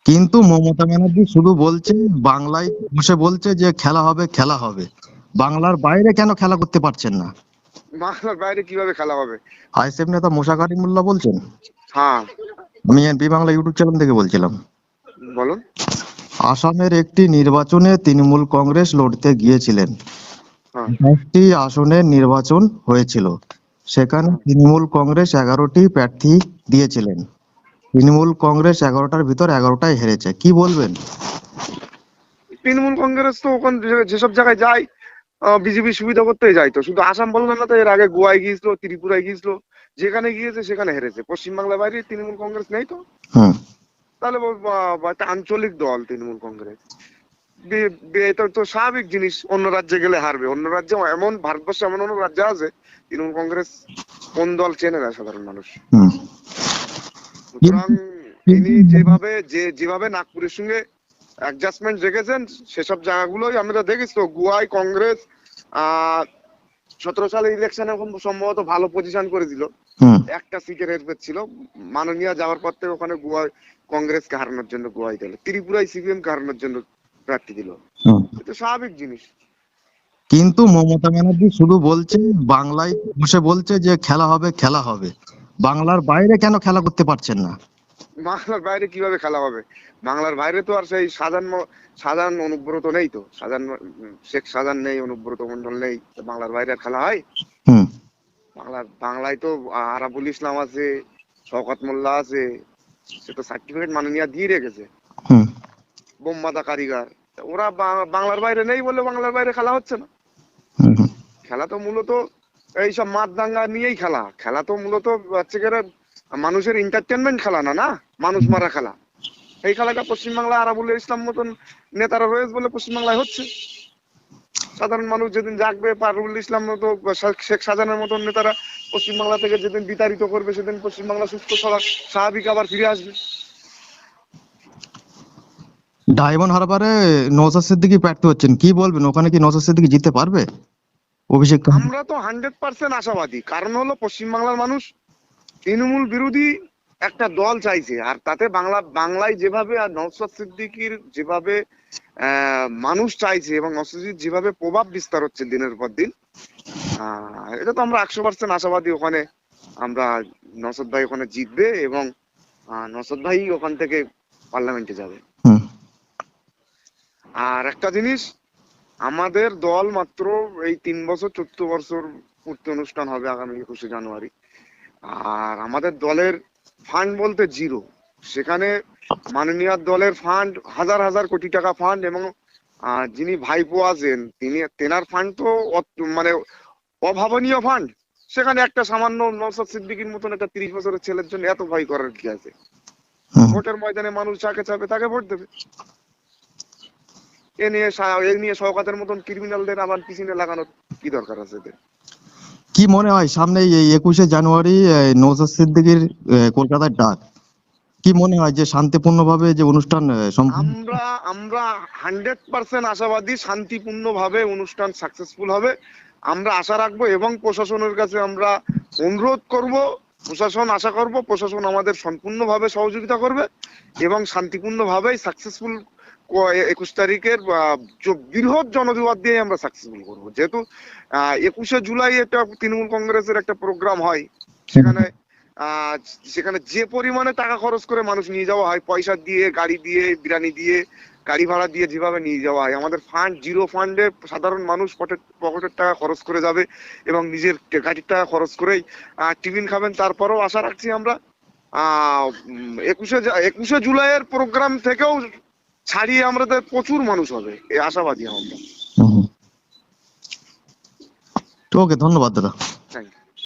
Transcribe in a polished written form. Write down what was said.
কিন্তু মমতা ব্যানার্জি শুধু বলছে, বাংলায় বসে বলছে যে খেলা হবে খেলা হবে, বাংলার বাইরে কেন খেলা করতে পারছেন না? বাংলার বাইরে কিভাবে খেলা হবে? আইএসএফ নেতা মোশাক কারিমুল্লাহ বলছেন। হ্যাঁ, আমি এনপি বাংলা ইউটিউব চ্যানেল থেকে বলছিলাম। বলুন। আসামের একটি নির্বাচনে তৃণমূল কংগ্রেস লড়তে গিয়েছিলেন। হ্যাঁ, 5টি আসনের নির্বাচন হয়েছিল। সেখানে তৃণমূল কংগ্রেস 11টি প্রার্থী দিয়েছিলেন। তৃণমূল কংগ্রেস 11টার ভিতর 11টাই হেরেছে। কি বলবেন? তৃণমূল কংগ্রেস তো ওখানে যেসব জায়গায় যায় বিজেপি সুবিধা করতেই যায়। তো শুধু আসাম বলবেন না তো, এর আগে গোয়ায় গিয়েছিল, ত্রিপুরায় গিয়েছিল, যেখানে গিয়েছে সেখানে হেরেছে। পশ্চিমবাংলার বাইরে তৃণমূল কংগ্রেস নেই তো, হুম। তাহলে একটা আঞ্চলিক দল তৃণমূল কংগ্রেস। এটা তো স্বাভাবিক জিনিস, অন্য রাজ্যে গেলে হারবে। অন্য রাজ্যে এমন, ভারতবর্ষে এমন অন্য রাজ্য আছে তৃণমূল কংগ্রেস কোন দল চেনে না সাধারণ মানুষ। হুম। সুতরাং তিনি কিন্তু যেভাবে নাগপুরের সঙ্গে অ্যাডজাস্টমেন্ট রেখেছেন, সেসব জায়গাগুলোই আমরা দেখেছি তো। গোয়ায় কংগ্রেস 17 সালে ইলেকশনে সম্ভবত ভালো পজিশন করেছিল, হুম, একটা সিটের হেরফের ছিল। মাননীয় যাওয়ার পর থেকে ওখানে গোয়ায় কংগ্রেসকে হারানোর জন্য গোয়ায় দিল, ত্রিপুরায় সিপিএম কে হারানোর জন্য প্রার্থী দিল। হুম। এটা স্বাভাবিক জিনিস। কিন্তু মমতা ব্যানার্জি শুধু বলছে, বাংলায় বসে বলছে যে খেলা হবে খেলা হবে, বাংলার বাইরে কেন খেলা করতে পারছেন না? বাংলার বাইরে কিভাবে খেলা হবে? বাংলার বাইরে তো আর সেই সাজান অনুব্রত নেই তো। শেখ সাজান নেই, অনুব্রত মন্ডল নেই, তো বাংলার বাইরে আর খেলা হয়? হুম। বাংলায় তো আরাবুল ইসলাম আছে, শওকত মোল্লা আছে, সে তো সার্টিফিকেট মাননীয় দিয়ে রেখেছে, হুম। বোমবাদা কারিগর। তা ওরা বাংলার বাইরে নেই বলে বাংলার বাইরে খেলা হচ্ছে না। হুম। হুম। খেলা তো মূলত এইসব মাঠ দাঙ্গা নিয়েই খেলা। খেলা তো মূলত হচ্ছে গিয়ে মানুষের এন্টারটেনমেন্ট খেলা না, না মানুষ মারা খেলা। এই খেলাটা পশ্চিমবাংলায় আরাবুল ইসলাম মতন নেতারা রয়েছে বলে পশ্চিমবাংলায় হচ্ছে। সাধারণ মানুষ যেদিন জাগবে, পারুল ইসলাম মতো শেখ শাহজাহানের মতন নেতারা পশ্চিমবাংলা থেকে যেদিন বিতাড়িত করবে, সেদিন পশ্চিমবাংলা সুস্থ স্বাভাবিক আবার ফিরে আসবে। ডায়মন্ড হারবারে নওশাদ সিদ্দিকী প্রার্থী হচ্ছেন, কি বলবেন? ওখানে কি নওশাদ সিদ্দিকী জিততে পারবে? অভিষেক আমরা তো 100% আশাবাদী। কারণ হলো পশ্চিমবাংলার মানুষ তৃণমূল বিরোধী একটা দল চাইছে। আর তাতে বাংলায় যেভাবে আর নওশাদ সিদ্দিকীর যেভাবে মানুষ চাইছে, এবং নওশাদ সিদ্দিকীর যেভাবে প্রভাব বিস্তার হচ্ছে দিনের পর দিন, এটা তো আমরা 100% আশাবাদী। ওখানে আমরা নওশাদ ভাই ওখানে জিতবে, এবং নওশাদ ভাই ওখান থেকে পার্লামেন্টে যাবে। হুম। আর একটা জিনিস, আমাদের দল মাত্র এই 3 বছর 14 বছর পূর্তি অনুষ্ঠান হবে আগামী 21শে জানুয়ারি। আর আমাদের দলের ফান্ড বলতে জিরো। সেখানে মাননীয় দলের ফান্ড হাজার হাজার কোটি টাকা ফান্ড, এবং যিনি ভাইপো আছেন তেনার ফান্ড তো মানে অভাবনীয় ফান্ড। সেখানে একটা সামান্য নওশাদ সিদ্দিকীর মতন একটা 30 বছরের ছেলের জন্য এত ভয় করার কি আছে? ভোটের ময়দানে মানুষ যাকে চাবে তাকে ভোট দেবে। এ নিয়ে শওকতের মতন ক্রিমিনালদের আবার পিছনে লাগানোর কি দরকার আছে এদের? কি মনে হয় সামনে এই 21শে জানুয়ারি নওশাদ সিদ্দিকীর কলকাতার ডাক, কি মনে হয় যে শান্তিপূর্ণভাবে যে অনুষ্ঠান আমরা আমরা 100% আশাবাদী শান্তিপূর্ণ ভাবে অনুষ্ঠান সাকসেসফুল হবে। আমরা আশা রাখবো, এবং প্রশাসনের কাছে আমরা অনুরোধ করব, প্রশাসন আশা করব প্রশাসন আমাদের সম্পূর্ণভাবে সহযোগিতা করবে, এবং শান্তিপূর্ণভাবেই সাকসেসফুল 21 তারিখের বৃহৎ জনজোয়ার দিয়ে আমরা সাকসেসফুল করব। যেহেতু 21শে জুলাই একটা তৃণমূল কংগ্রেসের একটা প্রোগ্রাম হয়, সেখানে সেখানে যে পরিমাণে টাকা খরচ করে মানুষ নিয়ে যাওয়া হয়, পয়সা দিয়ে, গাড়ি দিয়ে, বিরিয়ানি দিয়ে, গাড়ি ভাড়া দিয়ে যেভাবে নিয়ে যাওয়া হয়, আমাদের ফান্ড জিরো ফান্ডে সাধারণ মানুষ পকেটের টাকা খরচ করে যাবে, এবং নিজের গাড়ির টাকা খরচ করেই টিফিন খাবেন। তারপরেও আশা রাখছি আমরা 21শে জুলাইয়ের প্রোগ্রাম থেকেও ছাড়িয়ে আমাদের প্রচুর মানুষ হবে, এই আশাবাদী আমরা। ওকে, ধন্যবাদ দাদা।